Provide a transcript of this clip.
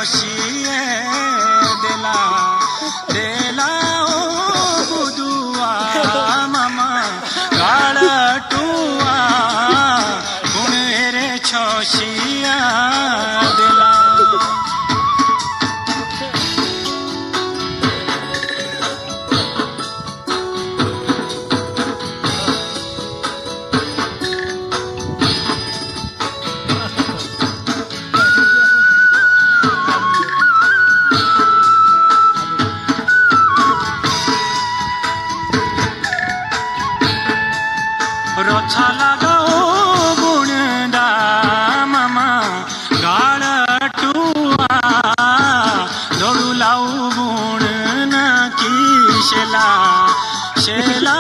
छौशिए देला देला ओ बुदुआ मामा गाळटुआ गुण रे छौशिया देला रोछा लगाओ गुणदा मामा गाळटुआ दौडू लावू गुण नकी शेला शेला